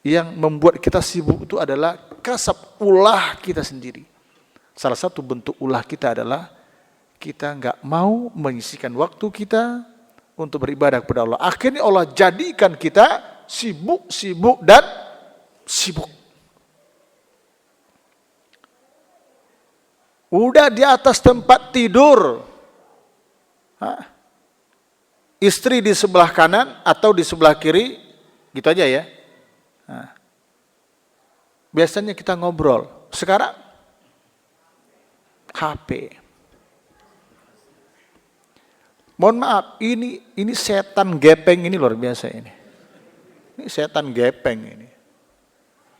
yang membuat kita sibuk itu adalah kasab ulah kita sendiri. Salah satu bentuk ulah kita adalah kita nggak mau menyisihkan waktu kita untuk beribadah kepada Allah. Akhirnya Allah jadikan kita sibuk dan sibuk. Udah di atas tempat tidur, istri di sebelah kanan atau di sebelah kiri, gitu aja ya. Biasanya kita ngobrol, sekarang HP. Mohon maaf, ini setan gepeng ini luar biasa ini. Ini setan gepeng ini.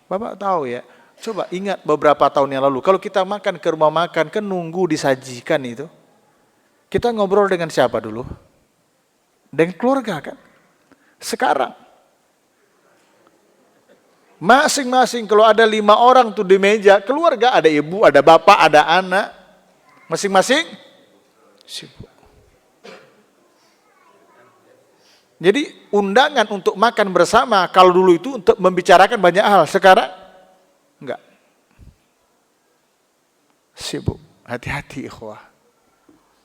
Bapak tahu ya, coba ingat beberapa tahun yang lalu, kalau kita makan ke rumah makan, kan nunggu disajikan itu. Kita ngobrol dengan siapa dulu? Dengan keluarga kan? Sekarang, masing-masing kalau ada 5 orang tuh di meja, keluarga ada ibu, ada bapak, ada anak, masing-masing sibuk. Jadi undangan untuk makan bersama, kalau dulu itu untuk membicarakan banyak hal, sekarang enggak. Sibuk, hati-hati ikhwah.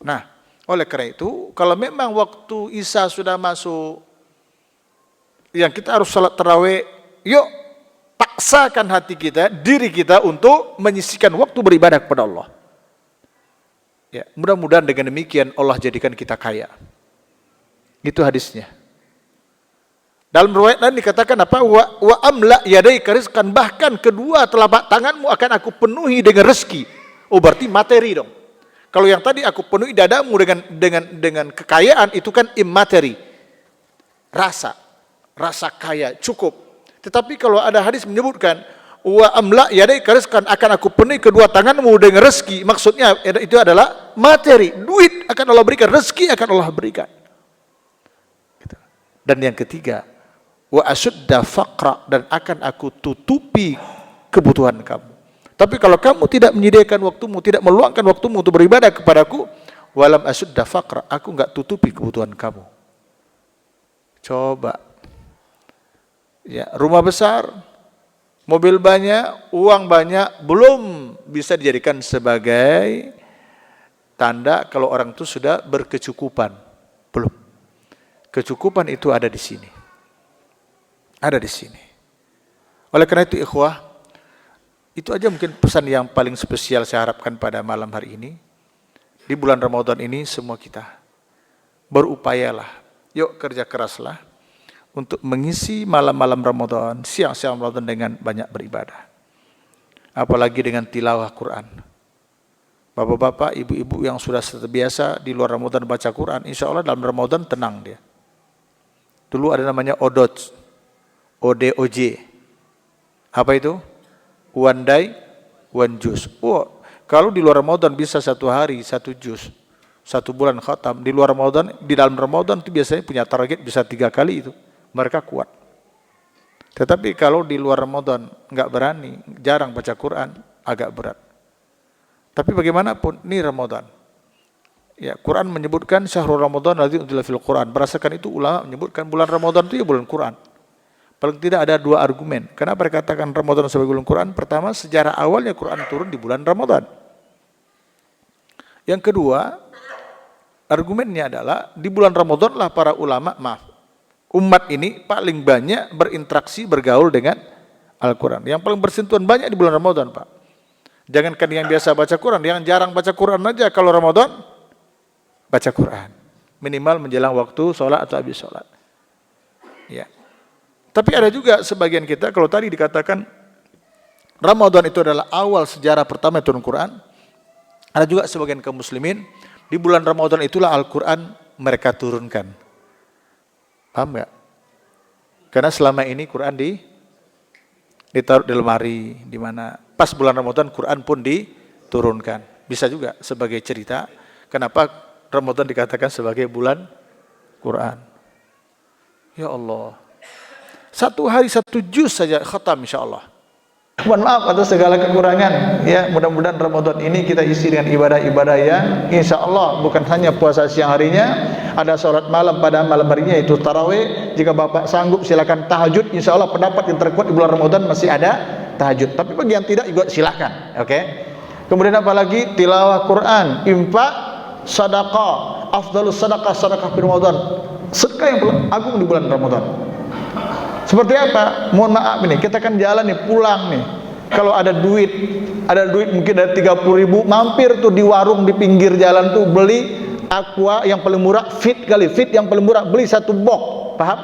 Nah, oleh karena itu, kalau memang waktu Isya sudah masuk, yang kita harus salat tarawih, yuk paksakan hati kita, diri kita untuk menyisihkan waktu beribadah kepada Allah. Ya, mudah-mudahan dengan demikian Allah jadikan kita kaya. Itu hadisnya. Dalam riwayat lain dikatakan apa? Wa amla yadaika rizqan, bahkan kedua telapak tanganmu akan aku penuhi dengan rezeki. Oh, berarti materi dong. Kalau yang tadi aku penuhi dadamu dengan kekayaan, itu kan immateri. Rasa kaya cukup. Tetapi kalau ada hadis menyebutkan wa amla yadaika rizqan, akan aku penuhi kedua tanganmu dengan rezeki, maksudnya itu adalah materi, duit akan Allah berikan, rezeki akan Allah berikan. Dan yang ketiga, wa asudda faqra, dan akan aku tutupi kebutuhan kamu. Tapi kalau kamu tidak menyediakan waktumu, tidak meluangkan waktumu untuk beribadah kepadaku, walam asudda faqra, aku enggak tutupi kebutuhan kamu. Coba. Ya, rumah besar, mobil banyak, uang banyak, belum bisa dijadikan sebagai tanda kalau orang itu sudah berkecukupan. Belum. Kecukupan itu ada di sini. Ada di sini. Oleh karena itu ikhwah, itu aja mungkin pesan yang paling spesial saya harapkan pada malam hari ini. Di bulan Ramadan ini semua kita berupayalah, yuk kerja keraslah untuk mengisi malam-malam Ramadan, siang-siang Ramadan dengan banyak beribadah. Apalagi dengan tilawah Quran. Bapak-bapak, ibu-ibu yang sudah terbiasa di luar Ramadan baca Quran, insya Allah dalam Ramadan tenang dia. Dulu ada namanya ODOJ. Apa itu? One day, one juz. Kalau di luar Ramadan bisa 1 hari, 1 juz. 1 bulan khatam. Di luar Ramadan, di dalam Ramadan itu biasanya punya target bisa 3 kali itu. Mereka kuat. Tetapi kalau di luar Ramadan nggak berani, jarang baca Quran, agak berat. Tapi bagaimanapun, ini Ramadan. Ya, Quran menyebutkan syahrul Ramadan alladzi unzila fil Quran. Berdasarkan itu ulama menyebutkan bulan Ramadan itu ya bulan Quran. Paling tidak ada 2 argumen. Kenapa dikatakan Ramadan sebagai bulan Quran? Pertama, sejarah awalnya Quran turun di bulan Ramadan. Yang kedua, argumennya adalah di bulan Ramadan lah para ulama, umat ini paling banyak berinteraksi, bergaul dengan Al-Quran. Yang paling bersentuhan banyak di bulan Ramadan, Pak. Jangankan yang biasa baca Quran, yang jarang baca Quran aja kalau Ramadan baca Quran. Minimal menjelang waktu sholat atau habis sholat. Ya. Tapi ada juga sebagian kita, kalau tadi dikatakan Ramadan itu adalah awal sejarah pertama turun Quran, ada juga sebagian kaum muslimin, di bulan Ramadan itulah Al-Quran mereka turunkan. Paham nggak? Karena selama ini Quran ditaruh di lemari, di mana pas bulan Ramadan Quran pun diturunkan. Bisa juga sebagai cerita, kenapa Ramadan dikatakan sebagai bulan Quran. Ya Allah. 1 hari 1 juz saja khatam insyaallah. Mohon maaf atas segala kekurangan ya. Mudah-mudahan Ramadan ini kita isi dengan ibadah-ibadah yang insyaallah bukan hanya puasa siang harinya, ada sholat malam pada malam harinya yaitu tarawih. Jika Bapak sanggup silakan tahajud, insyaallah pendapat yang terkuat di bulan Ramadan masih ada tahajud. Tapi bagi yang tidak juga silakan, oke? Kemudian apalagi tilawah Quran, infak, sedekah. Afdhalus sedekah sedekah di Ramadan. Sedekah yang agung di bulan Ramadan. Seperti apa? Mohon maaf ini, kita kan jalan nih, pulang nih. Kalau ada duit mungkin ada 30.000, mampir tuh di warung di pinggir jalan tuh beli aqua yang paling murah, fit yang paling murah, beli 1 box, paham?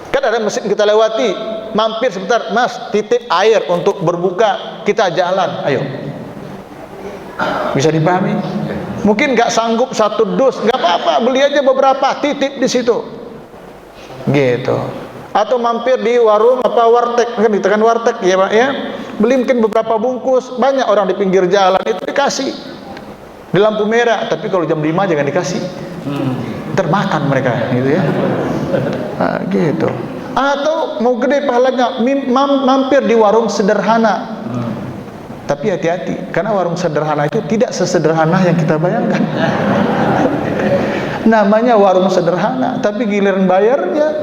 Kan ada masjid kita lewati, mampir sebentar, Mas, titip air untuk berbuka, kita jalan, ayo. Bisa dipahami? Mungkin nggak sanggup 1 dus, nggak apa-apa, beli aja beberapa, titip di situ, gitu. Atau mampir di warung warteg, kan kita kan warteg ya Pak ya, beli mungkin beberapa bungkus, banyak orang di pinggir jalan itu dikasih di lampu merah, tapi kalau jam 5 jangan dikasih, termakan mereka gitu ya. Nah, gitu. Atau mau gede pahalanya, mampir di warung sederhana, tapi hati-hati karena warung sederhana itu tidak sesederhana yang kita bayangkan. Namanya warung sederhana, tapi giliran bayarnya,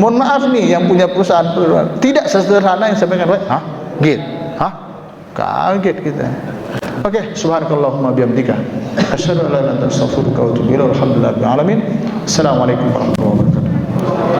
mohon maaf nih yang punya perusahaan tidak sesederhana yang sampaikan. Hah? Gitu? Hah? Kaget kita. Oke, subhanakallahumma bihamdika asyhadu an la ilaha illa anta astaghfiruka wa atubu ilaik. Alhamdulillahirabbil alamin. Assalamualaikum warahmatullahi wabarakatuh.